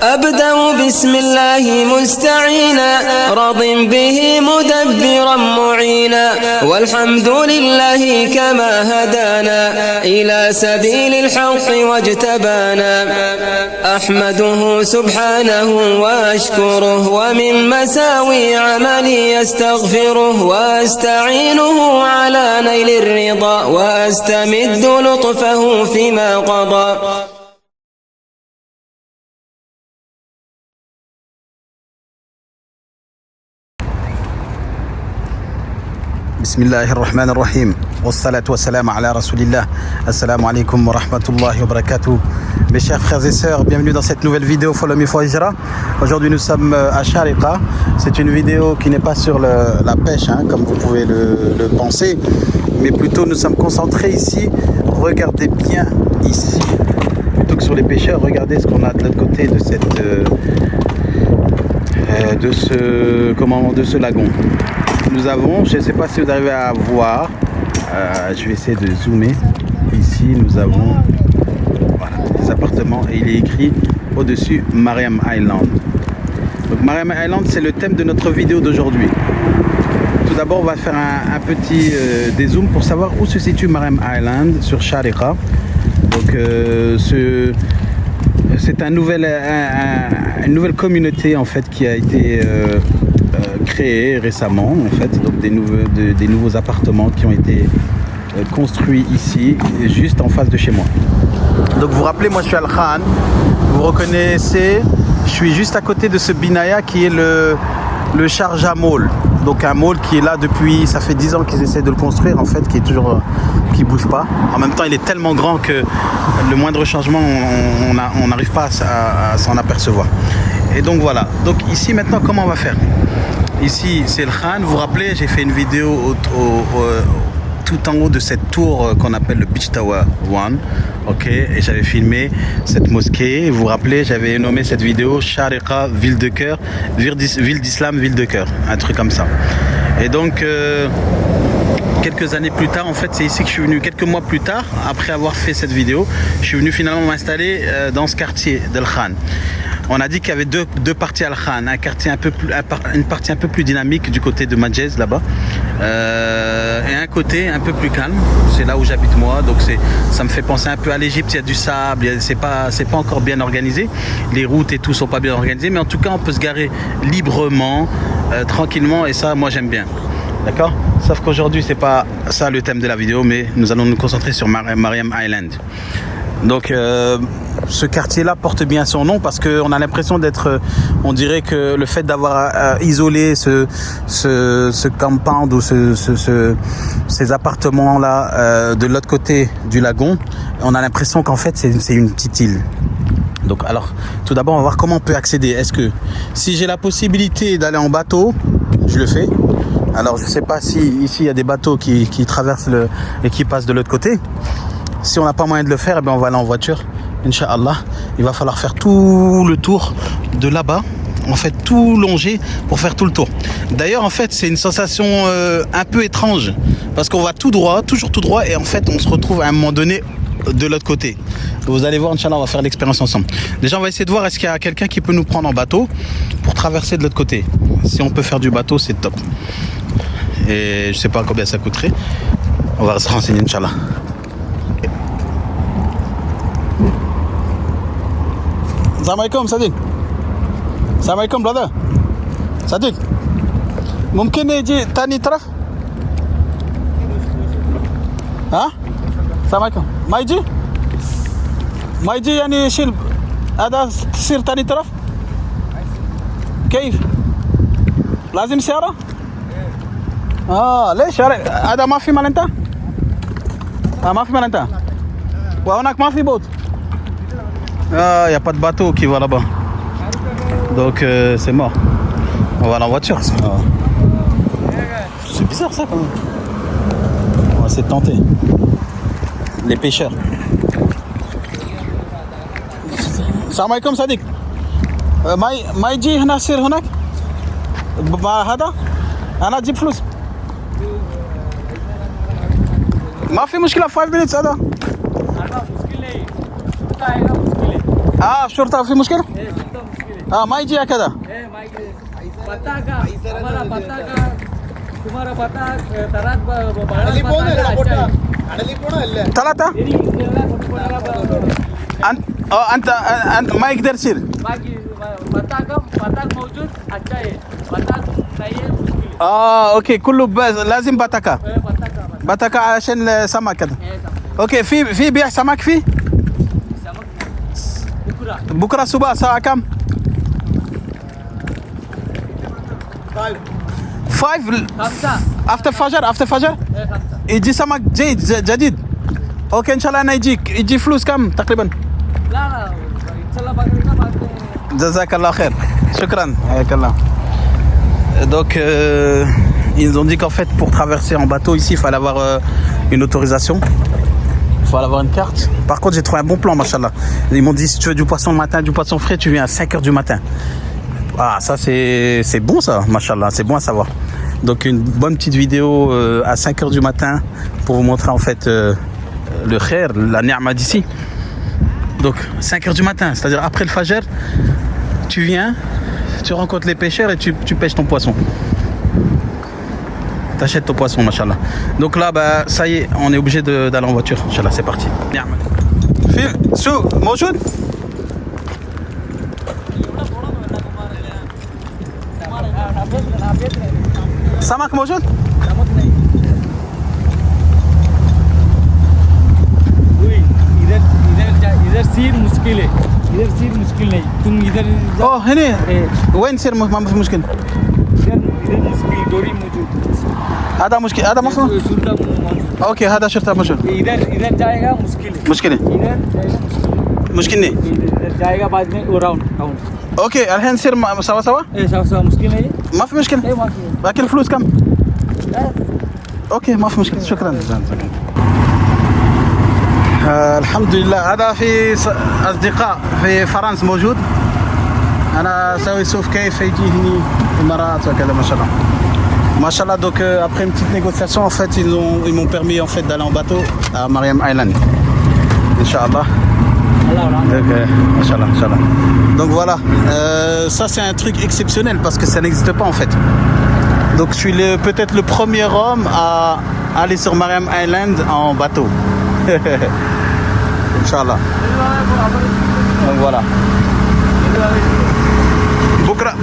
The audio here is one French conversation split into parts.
أبدأ بسم الله مستعينا راض به مدبرا معينا والحمد لله كما هدانا إلى سبيل الحق واجتبانا أحمده سبحانه وأشكره ومن مساوي عملي يستغفره وأستعينه على نيل الرضا وأستمد لطفه فيما قضى. بسم الله الرحمن الرحيم والصلاة والسلام على رسول الله. Assalamu alaikum wa rahmatullahi wa barakatuh. Mes chers frères et sœurs, bienvenue dans cette nouvelle vidéo Follow Me for Hijra. Aujourd'hui nous sommes à Shariqa. C'est une vidéo qui n'est pas sur la pêche comme vous pouvez le penser, mais plutôt nous sommes concentrés ici. Regardez bien ici, plutôt que sur les pêcheurs, regardez ce qu'on a de l'autre côté de ce lagon. Nous avons, je ne sais pas si vous arrivez à voir, je vais essayer de zoomer. Ici nous avons des appartements et il est écrit au-dessus Mariam Island. Donc Mariam Island, c'est le thème de notre vidéo d'aujourd'hui. Tout d'abord on va faire un petit dézoom pour savoir où se situe Mariam Island sur Shariqa. Donc c'est une nouvelle communauté en fait qui a été créée récemment en fait, donc des nouveaux appartements qui ont été construits ici juste en face de chez moi. Donc vous vous rappelez, moi je suis Al-Khan, vous reconnaissez, je suis juste à côté de ce binaya qui est le Sharjah Mall. Donc un mall qui est là depuis, ça fait 10 ans qu'ils essaient de le construire en fait, qui bouge pas. En même temps il est tellement grand que le moindre changement on n'arrive pas à s'en apercevoir. Et donc voilà, donc ici maintenant comment on va faire? Ici c'est le Khan, vous vous rappelez, j'ai fait une vidéo tout en haut de cette tour qu'on appelle le Beach Tower 1, ok, et j'avais filmé cette mosquée. Vous vous rappelez, j'avais nommé cette vidéo Shariqa, ville de cœur, ville d'islam, ville de cœur, un truc comme ça. Et donc quelques années plus tard, en fait c'est ici que je suis venu, quelques mois plus tard, après avoir fait cette vidéo, je suis venu finalement m'installer dans ce quartier d'Al Khan. On a dit qu'il y avait deux parties Al Khan, une partie un peu plus dynamique du côté de Majez là-bas, et un côté un peu plus calme, c'est là où j'habite moi, donc ça me fait penser un peu à l'Égypte. Il y a du sable, c'est pas encore bien organisé, les routes et tout sont pas bien organisées, mais en tout cas on peut se garer librement, tranquillement, et ça moi j'aime bien. D'accord? Sauf qu'aujourd'hui c'est pas ça le thème de la vidéo, mais nous allons nous concentrer sur Mariam Island. Donc ce quartier-là porte bien son nom parce qu'on a l'impression d'être, on dirait que le fait d'avoir isolé ce compound ou ces appartements-là de l'autre côté du lagon, on a l'impression qu'en fait c'est une petite île. Donc alors, tout d'abord on va voir comment on peut accéder. Est-ce que si j'ai la possibilité d'aller en bateau, je le fais. Alors je sais pas si ici il y a des bateaux qui traversent et qui passent de l'autre côté. Si on n'a pas moyen de le faire, eh bien on va aller en voiture, Inch'Allah. Il va falloir faire tout le tour de là-bas, en fait tout longer pour faire tout le tour. D'ailleurs en fait c'est une sensation un peu étrange parce qu'on va tout droit, toujours tout droit, et en fait on se retrouve à un moment donné de l'autre côté. Vous allez voir, Inch'Allah, on va faire l'expérience ensemble. Déjà on va essayer de voir est-ce qu'il y a quelqu'un qui peut nous prendre en bateau pour traverser de l'autre côté. Si on peut faire du bateau, c'est top. Et je sais pas combien ça coûterait. On va se renseigner, Inch'Allah. Salam alaikum Sadiq. Salam alaikum brother. Sadiq. ممكن يجي تاني طرف؟ ها؟ السلام عليكم. ما يجي يعني يشيل هذا تصير تاني طرف؟ كيف؟ لازم سيارة؟ ليش؟ هذا ما في مال انت؟ ما في مال انت؟ وهناك ما في بوت؟ Il n'y a pas de bateau qui va là-bas. Donc c'est mort. On va aller en voiture. C'est bizarre ça quand même. On va essayer de tenter. Les pêcheurs. Salam alaikum Sadiq. ما يجي هنا يصير هناك؟ هذا؟ أنا أجيب فلوس. ما في مشكلة 5 minutes هذا. شرطة في مشكلة؟ माई जी kada. पता का हमारा पता का तुम्हारा पता तरात ثلاثة أنت ما يقدر يصير. पता मौजूद अच्छा है पता नहीं है मुश्किल اوكي كله لازم بتاكا بتاكا عشان سمك كده. اوكي في بيع سمك فيه بكره الصبح الساعة كم؟ 5 after فجر يجي سمك جديد. اوكي ان شاء الله انا يجي فلوس كم تقريبا؟ لا ان شاء الله بعد جزاك الله خير شكرا حياك الله. Donc ils nous ont dit qu'en fait pour traverser en bateau ici il fallait avoir une autorisation, il fallait avoir une carte. Par contre j'ai trouvé un bon plan machallah. Ils m'ont dit si tu veux du poisson le matin, du poisson frais, tu viens à 5h du matin. Ah ça c'est bon ça machallah, c'est bon à savoir. Donc une bonne petite vidéo à 5h du matin pour vous montrer en fait le khair, la ni'ma d'ici. Donc 5h du matin, c'est-à-dire après le fajr, tu viens, tu rencontres les pêcheurs et tu pêches ton poisson. T'achètes ton poisson, machallah. Donc là, bah, ça y est, on est obligé d'aller en voiture. Machallah, c'est parti. Sou, موجود؟ سمك موجود؟ इधर सीर मुश्किल है इधर सीर मुश्किल नहीं तुम इधर اوه هنا وين يصير ما في مشكلة. इधर मुश्किल डोरी मौजूद هذا مشكلة هذا مصر. اوكي هذا شرطة موجود. इधर जाएगा मुश्किल है مشكلة इधर जाएगा مشكلة नहीं. इधर जाएगा बाद में वो राउंड اوكي الحين نصير سوا سوا मुश्किल नहीं ما في مشكلة. ايه ما في باقي الفلوس كم؟ اوكي ما في مشكلة شكرا. الحمد لله. هذا في اصدقاء في فرنسا موجود. انا اسوي يشوف كيف يجي هنا الامارات وكذا ما شاء الله ما شاء الله. Donc après une petite négociation en fait ils m'ont permis en fait d'aller en bateau à Mariam Island. Inchallah. Donc machallah inchallah. Donc voilà, ça c'est un truc exceptionnel parce que ça n'existe pas en fait. Donc je suis peut-être le premier homme à aller sur Mariam Island en bateau. Inch'Allah. Donc voilà.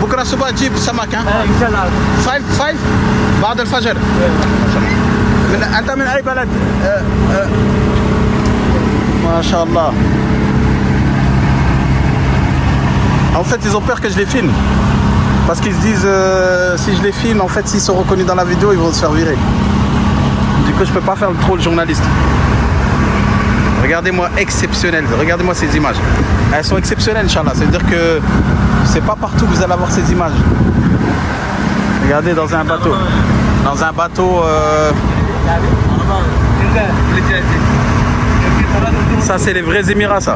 بكره الصبح تجيب سمك ها؟ ان شاء الله 5 بعد الفجر. انت من اي بلد؟ ما شاء الله. En fait ils ont peur que je les filme parce qu'ils se disent si je les filme en fait s'ils sont reconnus dans la vidéo ils vont se faire virer. Du coup je peux pas faire trop le journaliste. Regardez-moi exceptionnel, regardez-moi ces images. Elles sont exceptionnelles, Inch'Allah. C'est-à-dire que c'est pas partout que vous allez avoir ces images. Regardez dans un bateau. Dans un bateau. Ça, c'est les vrais Émirats, ça.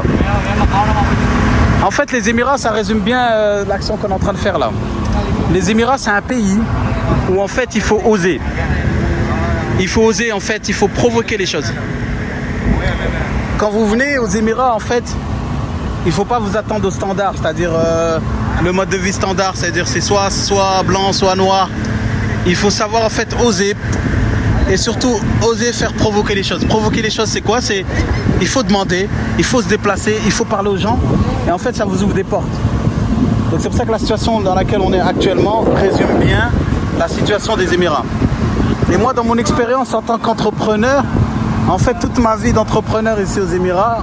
En fait, les Émirats, ça résume bien l'action qu'on est en train de faire là. Les Émirats, c'est un pays où en fait, il faut oser. Il faut oser, en fait, il faut provoquer les choses. Quand vous venez aux Émirats, en fait, il ne faut pas vous attendre au standard, c'est-à-dire le mode de vie standard, c'est-à-dire c'est soit blanc, soit noir. Il faut savoir en fait oser et surtout oser faire provoquer les choses. Provoquer les choses, c'est quoi? C'est il faut demander, il faut se déplacer, il faut parler aux gens et en fait ça vous ouvre des portes. Donc c'est pour ça que la situation dans laquelle on est actuellement résume bien la situation des Émirats. Et moi, dans mon expérience en tant qu'entrepreneur, en fait, toute ma vie d'entrepreneur ici aux Émirats,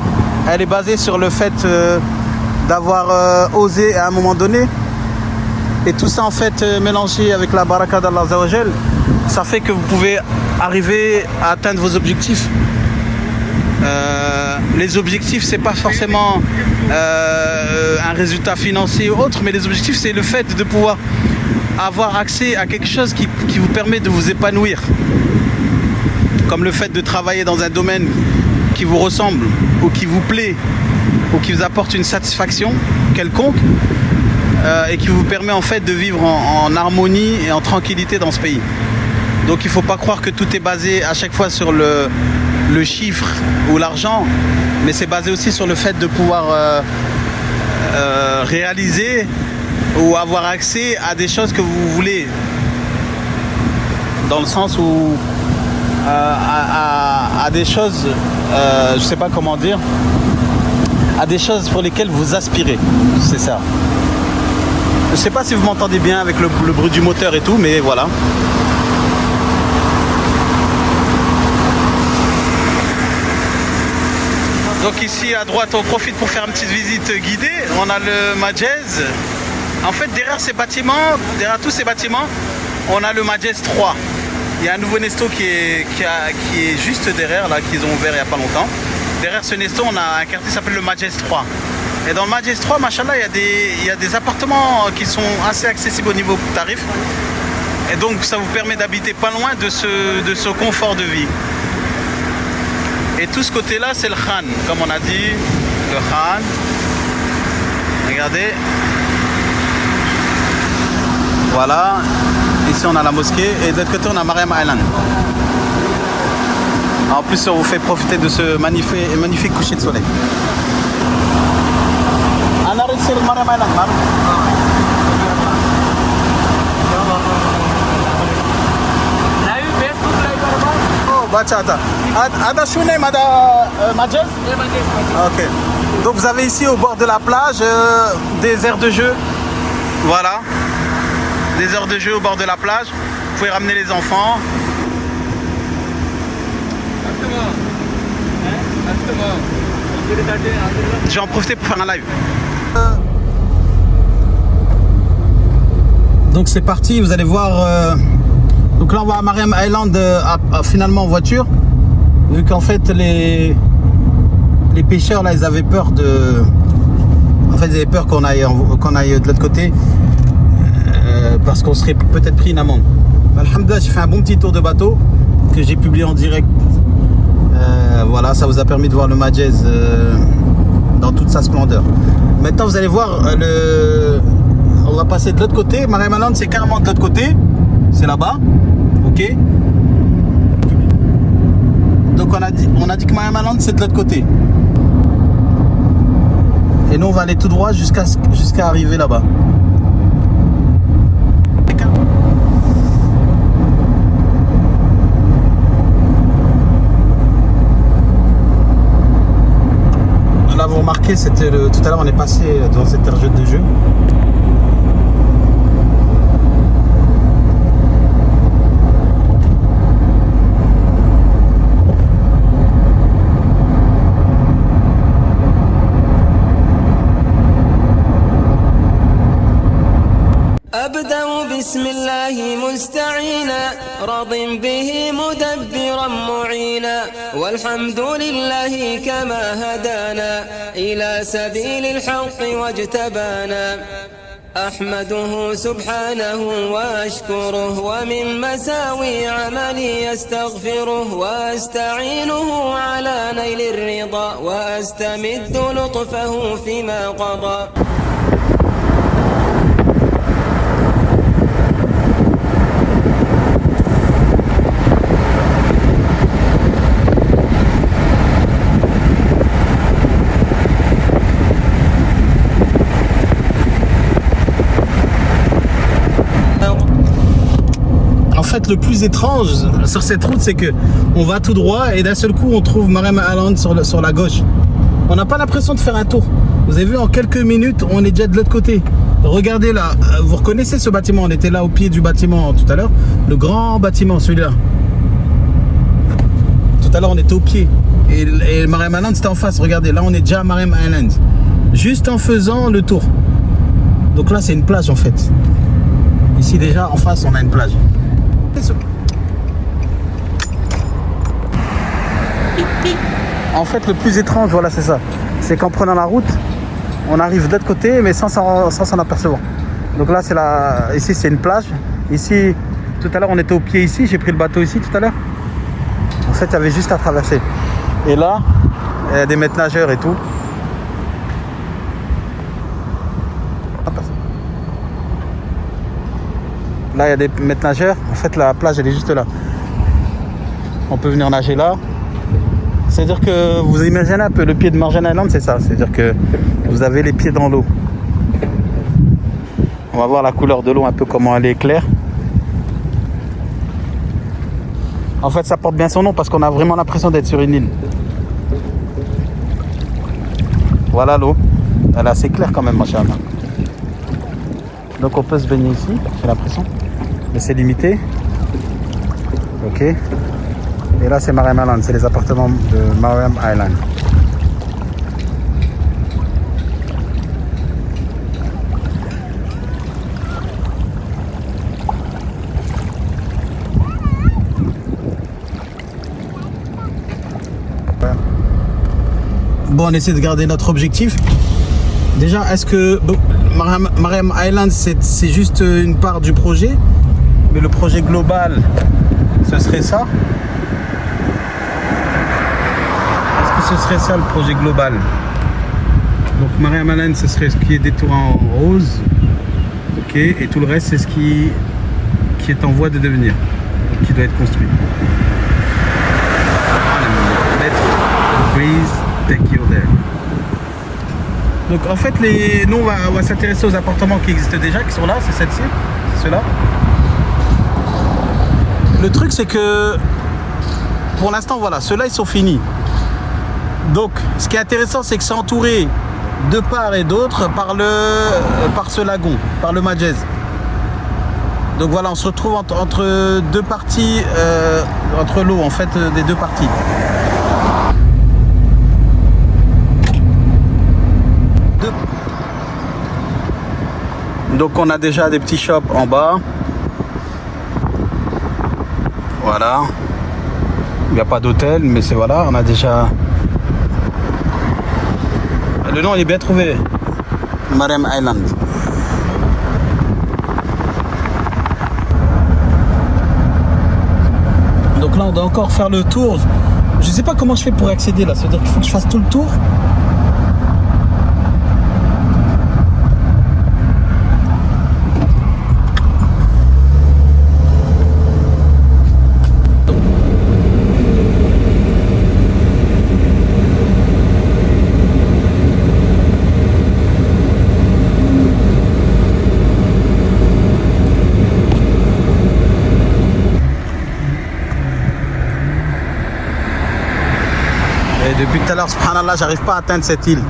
elle est basée sur le fait d'avoir osé à un moment donné. Et tout ça, en fait, mélangé avec la baraka d'Allah Azza wa Jal, ça fait que vous pouvez arriver à atteindre vos objectifs. Les objectifs, c'est pas forcément un résultat financier ou autre, mais les objectifs, c'est le fait de pouvoir avoir accès à quelque chose qui vous permet de vous épanouir. Comme le fait de travailler dans un domaine qui vous ressemble ou qui vous plaît ou qui vous apporte une satisfaction quelconque et qui vous permet en fait de vivre en harmonie et en tranquillité dans ce pays. Donc il ne faut pas croire que tout est basé à chaque fois sur le chiffre ou l'argent, mais c'est basé aussi sur le fait de pouvoir réaliser ou avoir accès à des choses que vous voulez. Dans le sens où à des choses, je sais pas comment dire, à des choses pour lesquelles vous aspirez. C'est ça. Je sais pas si vous m'entendez bien avec le bruit du moteur et tout, mais voilà. Donc ici à droite, on profite pour faire une petite visite guidée. On a le Majez. En fait, derrière ces bâtiments, derrière tous ces bâtiments, on a le Majez 3. Il y a un nouveau Nesto qui est juste derrière, là, qu'ils ont ouvert il n'y a pas longtemps. Derrière ce Nesto, on a un quartier qui s'appelle le Majez 3. Et dans le Majez 3, machallah, il y a des appartements qui sont assez accessibles au niveau tarif. Et donc, ça vous permet d'habiter pas loin de ce confort de vie. Et tout ce côté-là, c'est le Khan, comme on a dit, le Khan. Regardez. Voilà. Ici, on a la mosquée. Et de l'autre côté, on a Mariam Island. En plus, on vous fait profiter de ce magnifique coucher de soleil. On arrive sur Mariam Island. Bachata. Ada Shounem, Ada Majez. Ok. Donc vous avez ici au bord de la plage des aires de jeu. Voilà. Des aires de jeu au bord de la plage. Vous pouvez ramener les enfants. Je vais en profiter pour faire un live. Donc c'est parti, vous allez voir. Donc là on va à Mariam Island finalement en voiture, vu qu'en fait les pêcheurs là ils avaient peur de... En fait ils avaient peur qu'on aille de l'autre côté parce qu'on serait peut-être pris une amende. Alhamdoulilah, j'ai fait un bon petit tour de bateau que j'ai publié en direct. Voilà, ça vous a permis de voir le Majez dans toute sa splendeur. Maintenant vous allez voir, on va passer de l'autre côté. Mariam Island c'est carrément de l'autre côté, c'est là-bas. Ok. Donc on a dit que Mariam Island c'est de l'autre côté. Et nous on va aller tout droit jusqu'à arriver là-bas. Là vous remarquez, c'était tout à l'heure on est passé dans cette aire de jeu. أبدأ بسم الله مستعينا راض به مدبرا معينا والحمد لله كما هدانا إلى سبيل الحق واجتبانا أحمده سبحانه وأشكره ومن مساوي عملي أستغفره وأستعينه على نيل الرضا وأستمد لطفه فيما قضى. En fait, le plus étrange sur cette route, c'est que on va tout droit et d'un seul coup, on trouve Mariam Island sur la gauche. On n'a pas l'impression de faire un tour. Vous avez vu, en quelques minutes, on est déjà de l'autre côté. Regardez là, vous reconnaissez ce bâtiment? On était là au pied du bâtiment tout à l'heure. Le grand bâtiment, celui-là. Tout à l'heure, on était au pied. Et Mariam Island, c'était en face. Regardez, là, on est déjà à Mariam Island. Juste en faisant le tour. Donc là, c'est une plage en fait. Ici, déjà, en face, on a une plage. En fait, le plus étrange, voilà, c'est ça. C'est qu'en prenant la route, on arrive de l'autre côté, mais sans s'en apercevoir. Donc là, ici, c'est une plage. Ici, tout à l'heure, on était au pied ici. J'ai pris le bateau ici tout à l'heure. En fait, il y avait juste à traverser. Et là, il y a des maîtres nageurs et tout. Là, il y a des maîtres nageurs. En fait, la plage, elle est juste là. On peut venir nager là. C'est-à-dire que vous imaginez un peu le pied de Mariam Island, c'est ça. C'est-à-dire que vous avez les pieds dans l'eau. On va voir la couleur de l'eau, un peu comment elle est claire. En fait, ça porte bien son nom parce qu'on a vraiment l'impression d'être sur une île. Voilà l'eau. Elle est assez claire quand même, machallah. Donc on peut se baigner ici, j'ai l'impression. Mais c'est limité. Ok. Et là, c'est Mariam Island. C'est les appartements de Mariam Island. Bon, on essaie de garder notre objectif. Déjà, est-ce que Mariam Island, c'est juste une part du projet, mais le projet global, ce serait ça? Est-ce que ce serait ça le projet global? Donc Mariam Island, ce serait ce qui est détouré en rose, ok, et tout le reste, c'est ce qui est en voie de devenir, qui doit être construit. Let the breeze take you there. Donc en fait, nous on va s'intéresser aux appartements qui existent déjà, qui sont là, c'est celle-ci, c'est ceux-là. Le truc c'est que pour l'instant voilà, ceux-là ils sont finis. Donc ce qui est intéressant c'est que c'est entouré de part et d'autre par ce lagon, par le Majez. Donc voilà, on se retrouve entre deux parties, entre l'eau en fait des deux parties. Donc on a déjà des petits shops en bas. Voilà. Il n'y a pas d'hôtel, mais c'est voilà, on a déjà... Le nom il est bien trouvé. Mariam Island. Donc là on doit encore faire le tour. Je sais pas comment je fais pour accéder là. Ça veut dire qu'il faut que je fasse tout le tour. Depuis tout à l'heure, subhanallah, j'arrive pas à atteindre cette île.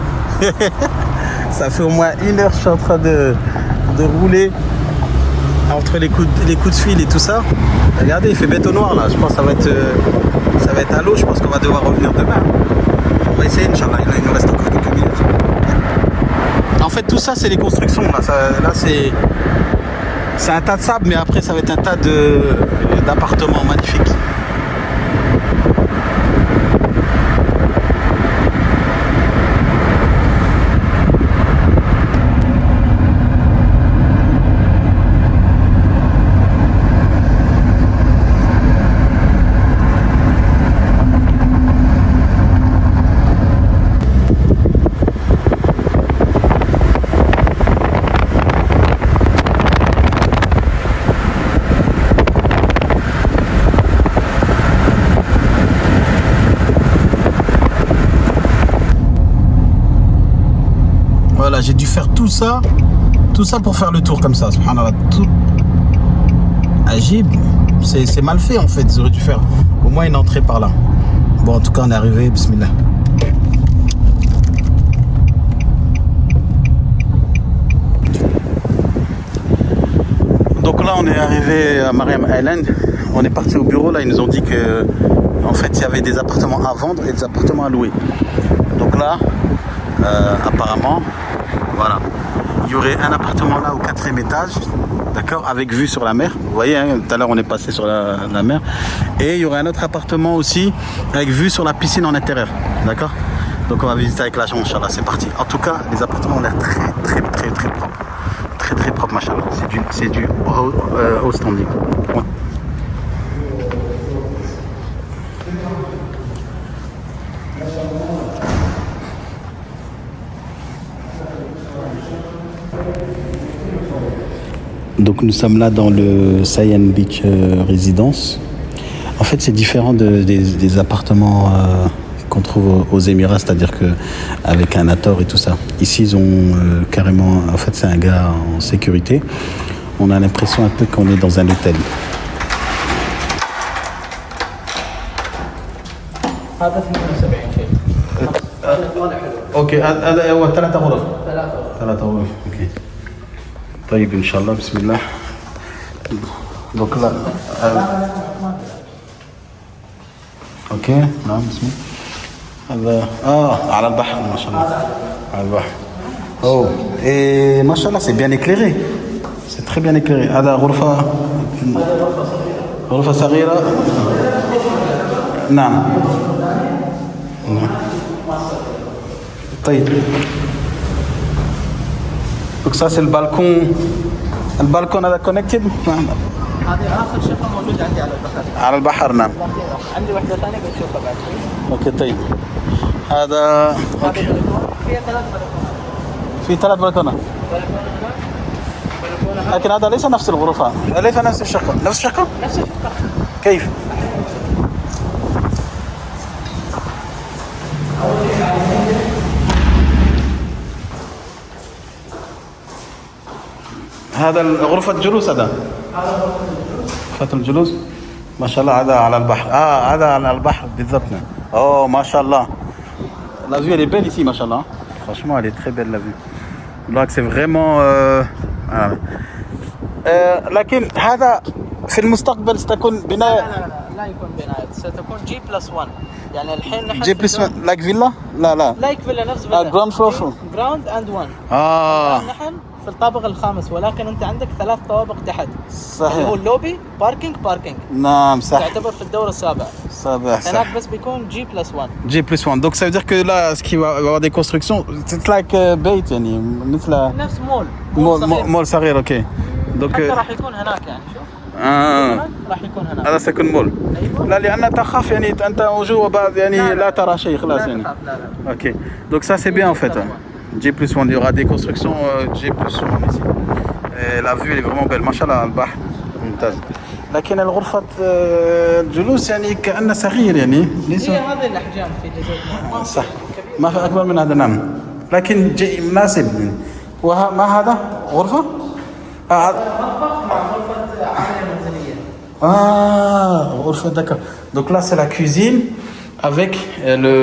Ça fait au moins 1 heure que je suis en train de rouler entre les coups de fil et tout ça. Regardez, il fait bête au noir là. Je pense que ça va être à l'eau. Je pense qu'on va devoir revenir demain. On va essayer, Inch'Allah. Il nous reste encore quelques minutes. En fait, tout ça, c'est les constructions. Là c'est un tas de sable, mais après, ça va être un tas d'appartements magnifiques. Voilà, j'ai dû faire tout ça pour faire le tour comme ça, subhanallah. Tout... Agib, c'est mal fait en fait, ils auraient dû faire au moins une entrée par là. Bon, en tout cas, on est arrivé, bismillah. Donc là, on est arrivé à Mariam Island. On est parti au bureau, là, ils nous ont dit que en fait, il y avait des appartements à vendre et des appartements à louer. Donc là, apparemment, voilà, il y aurait un appartement là au 4e étage, d'accord, avec vue sur la mer. Vous voyez, hein, tout à l'heure on est passé sur la mer. Et il y aurait un autre appartement aussi avec vue sur la piscine en intérieur, d'accord. Donc on va visiter avec l'agent, Inch'Allah, c'est parti. En tout cas, les appartements ont l'air très propres, très propre, machallah. C'est du haut standing. Ouais. Donc nous sommes là dans le Sayan Beach Residence. En fait, c'est différent des appartements qu'on trouve aux Émirats, c'est-à-dire qu'avec un Ator et tout ça. Ici, ils ont carrément... En fait, c'est un gars en sécurité. On a l'impression un peu qu'on est dans un hôtel. اوكي هذا هو 3 غرف 3 غرف اوكي طيب ان شاء الله بسم الله دوك لا اوكي نعم بسم الله هذا على البحر ما شاء الله على البحر اوه اي ما شاء الله سي بيان éclairé سي تري بيان éclairé هذا غرفة صغيرة نعم طيب donc ça c'est le balcon هذا connected هذه اخر شقه موجوده عندي على البحر. على البحر نعم. عندي واحده ثانيه بتشوفها بعد شوي. اوكي طيب. هذا اوكي. فيها 3 بلكونات. في 3 بلكونات. لكن هذا ليس نفس الغرفة، ليس نفس الشقة. نفس الشقة؟ نفس الشقه. كيف؟ هذا غرفة جلوس هذا. غرفة الجلوس. ما شاء الله هذا على البحر. هذا على البحر بالضبط. Oh ما شاء الله. La vue elle est belle ici ما شاء الله. Franchement elle est très belle la vue. Donc c'est vraiment لكن هذا في المستقبل ستكون بناية. لا يكون بناية، ستكون جي بلس 1. يعني الحين نحن جي بلس 1 لايك فيلا؟ لا لايك فيلا نفس فيلا. جراوند فلور. جراوند اند 1. نحن في الطابق الخامس، ولكن انت عندك 3 طوابق تحت. صحيح. اللي هو اللوبي باركينج. نعم صح. تعتبر في الدور السابع. صح. هناك بس بيكون جي بلس 1. جي بلس 1. Donc ça veut dire que là ce qui va avoir des constructions c'est like بيت يعني مثل نفس مول صغير. اوكي. donc حتى راح يكون هناك يعني شوف. راح يكون هناك. هذا سيكون مول. أيوة. لا لأن تخاف يعني أنت وجوه بعد يعني لا ترى شيء خلاص يعني. لا. اوكي. Donc ça c'est bien en fait. J plus 1, il y aura des constructions J plus 1 ici. Et la vue elle est vraiment belle. ما شاء الله على البحر. ممتاز. لكن الغرفة الجلوس يعني كأنه صغير يعني ليس. هي هذه الأحجام في جزء. صح. ما في أكبر من هذا نعم. لكن مناسب. وما هذا غرفة؟ مطبخ مع غرفة عملية منزلية. غرفة d'accord. Donc là c'est la cuisine avec le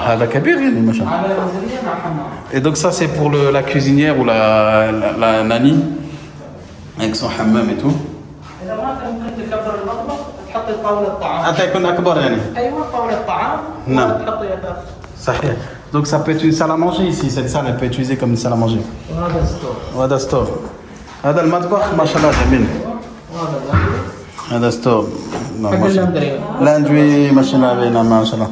هذا كبير يعني ما شاء الله. عملية منزلية مع حمام. Et donc ça c'est pour la cuisinière ou la nanny avec son hammam et tout. إذا ما ممكن تكبر المطبخ تحطي طاولة طعام. حتى يكون أكبر يعني. أيوة طاولة طعام. نعم. تحطي يدك. صحيح. Donc ça peut être une salle à manger ici. Cette salle elle peut être utilisée comme une salle à manger. وهذا ستور. وهذا ستور. هذا المطبخ ما شاء الله جميل. وهذا اللاندري. هذا ستور. حق اللاندري. لاندري ما شاء الله ما شاء الله.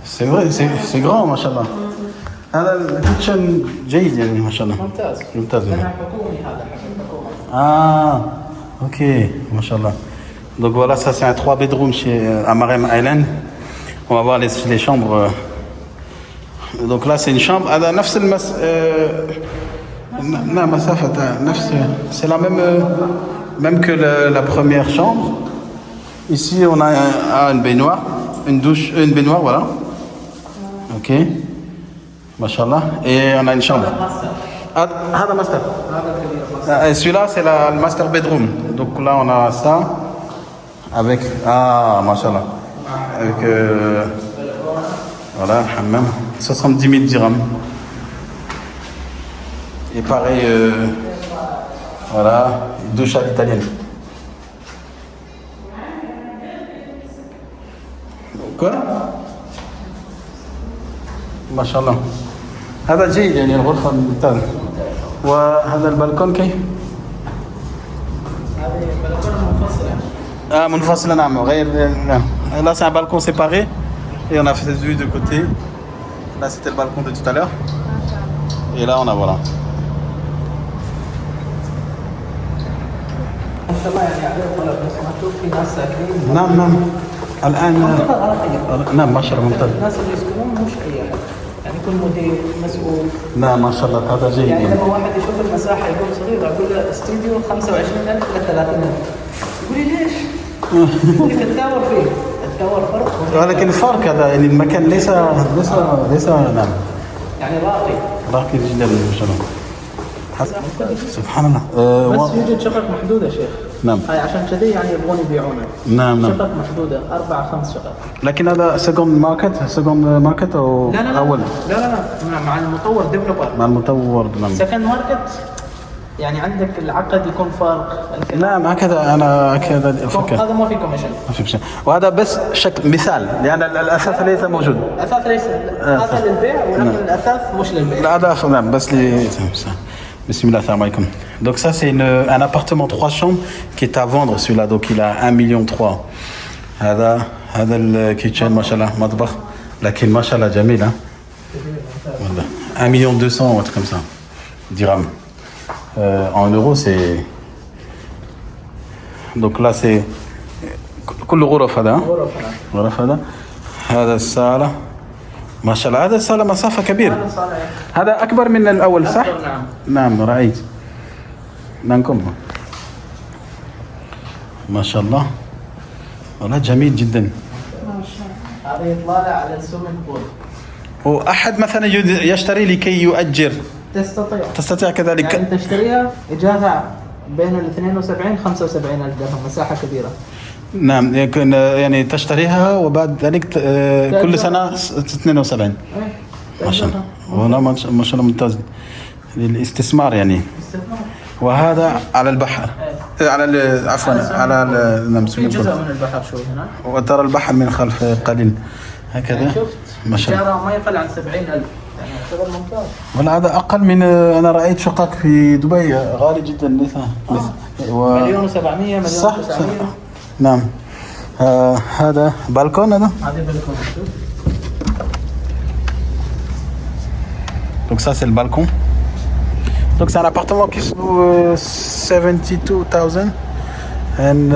C'est vrai, c'est grand ما شاء الله. هذا الكيتشن جيد يعني ما شاء الله. ممتاز. أنا حكومي هذا حق الحكومة. Ok, machallah. Donc voilà, ça c'est un 3 bedrooms chez à Marem Island. On va voir les chambres. Donc là c'est une chambre. نفس المس مسافة نفس. C'est la même que la première chambre. Ici on a une baignoire, une douche, une baignoire voilà. Ok. Machallah. Et on a une chambre. هذا master. Et celui-là c'est le master bedroom. Donc là on a ça avec machallah avec voilà hammam 70 000 dirhams. Et pareil voilà douche à l'italienne. Quoi? Machallah. هذا جيد يعني الغرفة ممتازة. وهذا البلكون كيف؟ هذه بلكونة منفصلة. منفصلة نعم غير. Là c'est un balcon séparé et on a fait cette vue de côté. Là c'était le balcon de tout à l'heure. Et là on a voilà. ما شاء الله يعني عليه طلب بس ما تشوف في ناس ساكنين. نعم الآن نعم ما شاء الله ممتاز. الناس اللي يسكنون مش أي أحد. يعني يكون مدير مسؤول. نعم ما شاء الله هذا جيد. يعني لما واحد يشوف المساحة يقول صغيرة أقول له استوديو 25,000 إلى 30,000. يقول لي ليش؟ يقول لي تتاور فيه. تصور فرق ولكن الفرق هذا يعني المكان ليس نعم يعني راقي. راقي جدا ما شاء الله. سبحان الله. بس يوجد شقق محدوده شيخ. نعم. هاي عشان كذي يعني يبغون يبيعونه. نعم نعم. شقق محدوده 4-5 شقق. لكن هذا سكند ماركت او لا اول؟ لا مع المطور ديفلوبر. مع المطور نعم. سكند ماركت يعني عندك العقد يكون فرق. نعم هكذا انا هكذا افكر. هذا ما في كوميشن. ما في شيء. وهذا بس شكل مثال لان الاساس ليس موجود. الاساس ليس هذا للبيع ولكن الاساس مش للبيع. لا هذا نعم بس Bismillah, salam alaikum. Donc ça c'est un appartement 3 chambres qui est à vendre celui-là, donc il a 1,3 million. هذا الكيتشن ما شاء الله مطبخ لكن ما شاء الله جميل ها. Voilà. 1,2 million ou un truc comme ça. Dirhams. En euros c'est donc là c'est كل غرف هذا. غرف هذا الصالة ما شاء الله. هذا الصالة مسافة كبيرة. هذا أكبر من الأول صح؟ نعم. نعم رأيت. نعم ما شاء الله. والله جميل جدا. ما شاء الله. هذا يطلع على السويمنج بول. وأحد مثلا يشتري لكي يؤجر. تستطيع كذلك. يعني تشتريها إيجارها بين ال 72 75 ألف درهم مساحة كبيرة. نعم يكون يعني تشتريها وبعد ذلك كل سنة 72. ما شاء الله. والله ما شاء الله ممتاز للاستثمار يعني. وهذا على البحر. على عفوا على نعم في جزء من البحر شوي هنا. وترى البحر من خلف قليل هكذا. يعني شفت ما شاء الله. إيجارها ما يقل عن 70 ألف. يعني يعتبر ممتاز. ولا هذا أقل من أنا رأيت شقق في دبي غالي جدا ليس. مليون و700 مليون صح. 900. نعم. هذا بالكون هذا. هذا بالكون. Donc ça c'est le balcon. Donc c'est un appartement qui se loue 72,000 and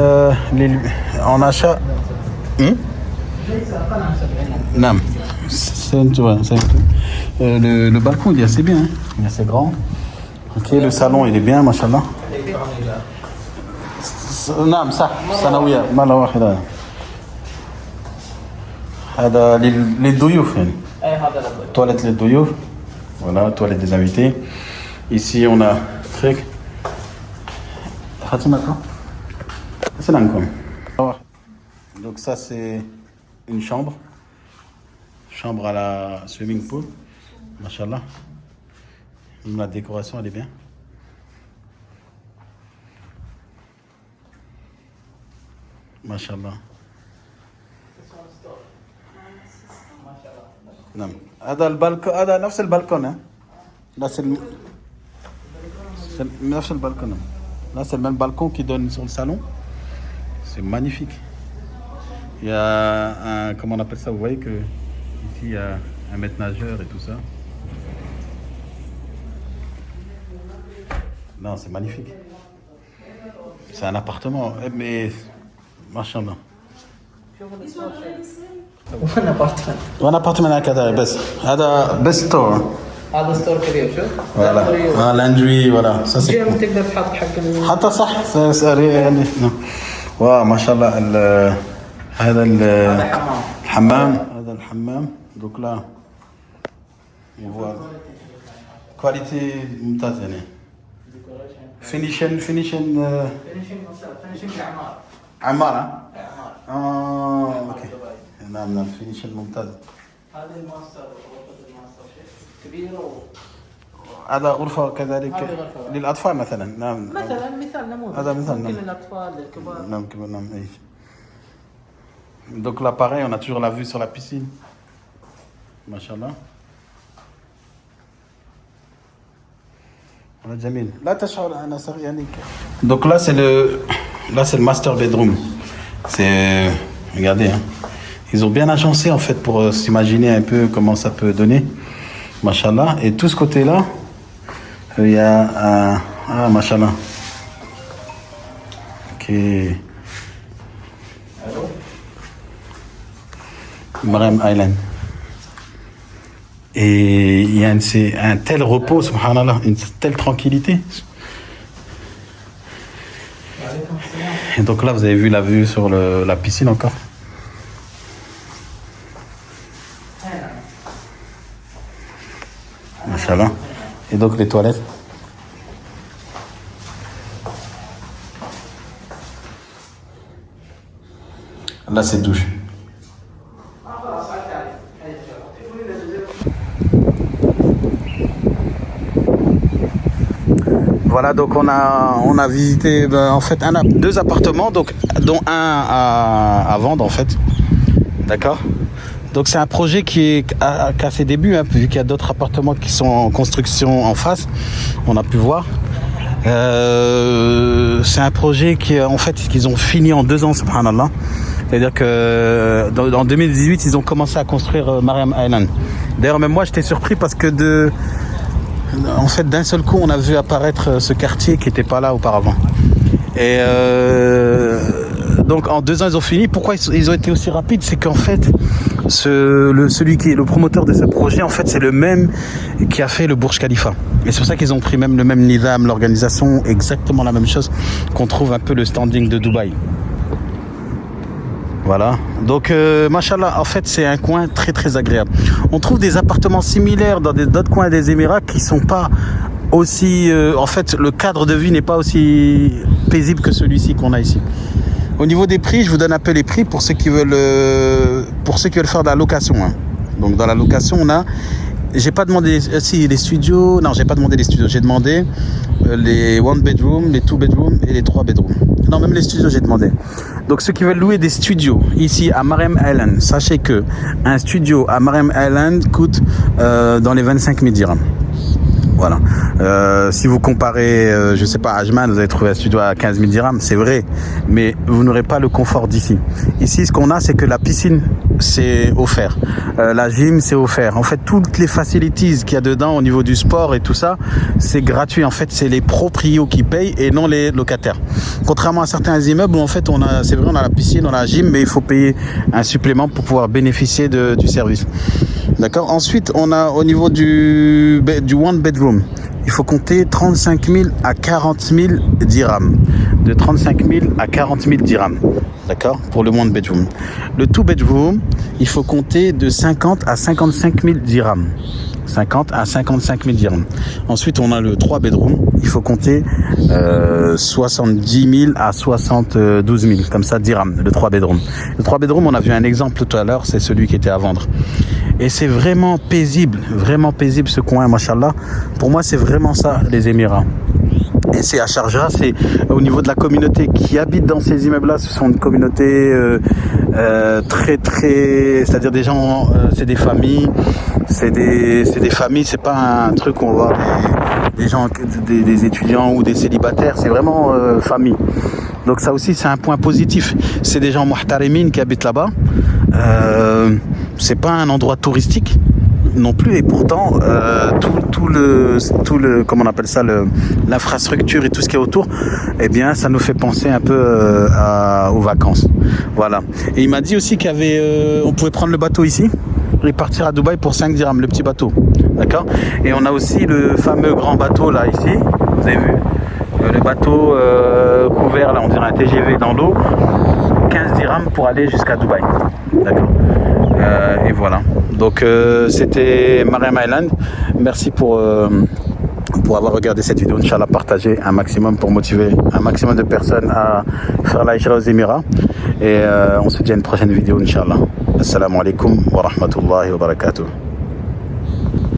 en achat. Non. Le balcon il est assez bien, hein. Il est assez grand. Ok, le salon il est bien, machallah. نعم صح سنوية ما له واحدة. هذا للضيوف يعني. toilette للضيوف. Voilà, toilette des invités. Ici on a truc. Donc ça c'est une chambre. Chambre à la swimming pool. Machallah. La décoration elle est bien. Machallah. نعم هذا البالكون هذا نفس البالكون نفس البالكون là c'est le même balcon qui donne sur le salon. C'est magnifique. Il y a un comment on appelle ça, vous voyez que ici il y a un maître nageur et tout ça. Non c'est magnifique. C'est un appartement mais machallah. وانا ابارتمنت هكذا بس هذا بس ستور. هذا ستور كبير شوف. فوالا لاندري ولا جيم تقدر تحط حق حتى صح يعني. واو ما شاء الله. هذا الحمام. هذا الحمام دوك لا كواليتي ممتاز يعني. فينيشن عمارة. اوكي نعم فينيشن ممتاز. هذه الماستر غرفة الماستر كبيرة هذا غرفة كذلك للأطفال مثلا. نعم مثلا مثال نموذج. هذا مثال ممكن نعم. للأطفال للكبار. نعم كبار نعم. Donc là pareil on a toujours la vue sur la piscine. Machallah. Voilà جميل. لا تشعر أنا يعني. Donc là c'est le master bedroom. C'est regardez hein. Ils ont bien agencé en fait pour s'imaginer un peu comment ça peut donner. Machallah. Et tout ce côté-là, il y a un... Ah, machallah. Ok. Mariam Island. Et il y a un tel repos, subhanallah, une telle tranquillité. Et donc là, vous avez vu la vue sur la piscine encore. Inch'Allah. Et donc les toilettes. Là c'est douche. Voilà, donc on a visité en fait deux appartements, donc dont un à vendre en fait. D'accord. Donc c'est un projet qui a ses débuts, hein, vu qu'il y a d'autres appartements qui sont en construction en face. On a pu voir. C'est un projet qui en fait qu'ils ont fini en 2 ans, subhanallah. C'est-à-dire que en 2018 ils ont commencé à construire Mariam Island. D'ailleurs même moi j'étais surpris parce que en fait, d'un seul coup, on a vu apparaître ce quartier qui n'était pas là auparavant. Et donc, en 2 ans, ils ont fini. Pourquoi ils ont été aussi rapides? C'est qu'en fait, celui qui est le promoteur de ce projet, en fait, c'est le même qui a fait le Burj Khalifa. Et c'est pour ça qu'ils ont pris même le même nizam, l'organisation, exactement la même chose qu'on trouve un peu le standing de Dubaï. Voilà, donc machallah, en fait c'est un coin très très agréable. On trouve des appartements similaires dans d'autres coins des Émirats qui sont pas aussi, en fait le cadre de vie n'est pas aussi paisible que celui-ci qu'on a ici. Au niveau des prix, je vous donne un peu les prix pour ceux qui veulent faire de la location. Hein. Donc dans la location, on a, j'ai pas demandé si les studios, non j'ai pas demandé les studios, j'ai demandé les 1 bedroom, les 2 bedroom et les 3 bedroom. Non, même les studios j'ai demandé. Donc ceux qui veulent louer des studios ici à Mariam Island, sachez que un studio à Mariam Island coûte dans les 25 000 dirhams. Voilà. Si vous comparez, je sais pas, à Ajman, vous allez trouver un studio à 15 000 dirhams, c'est vrai, mais vous n'aurez pas le confort d'ici. Ici, ce qu'on a, c'est que la piscine, c'est offert. La gym, c'est offert. En fait, toutes les facilities qu'il y a dedans au niveau du sport et tout ça, c'est gratuit. En fait, c'est les proprios qui payent et non les locataires. Contrairement à certains immeubles où, en fait, c'est vrai, on a la piscine, on a la gym, mais il faut payer un supplément pour pouvoir bénéficier du service. D'accord. Ensuite, on a au niveau du 1 bedroom, il faut compter 35 000 à 40 000 dirhams. De 35 000 à 40 000 dirhams. D'accord, pour le 1 bedroom. Le 2 bedroom, il faut compter de 50 à 55 000 dirhams. 50 à 55 000 dirhams. Ensuite, on a le 3 bedroom. Il faut compter 70 000 à 72 000, comme ça, dirhams, le 3 bedroom. Le 3 bedroom, on a vu un exemple tout à l'heure, c'est celui qui était à vendre. Et c'est vraiment paisible ce coin, machallah. Pour moi, c'est vraiment ça, les Émirats. Et c'est à Sharjah, c'est au niveau de la communauté qui habite dans ces immeubles-là. Ce sont une communauté très, c'est-à-dire des gens, c'est des familles, c'est des familles. C'est pas un truc où on va des gens, des étudiants ou des célibataires. C'est vraiment famille. Donc ça aussi, c'est un point positif. C'est des gens muhtarimin qui habitent là-bas. C'est pas un endroit touristique non plus, et pourtant tout le comment on appelle ça, l'infrastructure et tout ce qui est autour, eh bien ça nous fait penser un peu aux vacances. Voilà. Et il m'a dit aussi qu'il y avait on pouvait prendre le bateau ici et partir à Dubaï pour 5 dirhams, le petit bateau. D'accord. Et on a aussi le fameux grand bateau là ici, vous avez vu, le bateau couvert là, on dirait un TGV dans l'eau, 15 dirhams pour aller jusqu'à Dubaï. D'accord. Et voilà. Donc c'était Mariam Island. Merci pour avoir regardé cette vidéo. Inch'Allah, partagez un maximum pour motiver un maximum de personnes à faire la hijra aux Émirats. Et on se dit à une prochaine vidéo, Inch'Allah. Assalamu alaikum wa rahmatullahi wa barakatuh.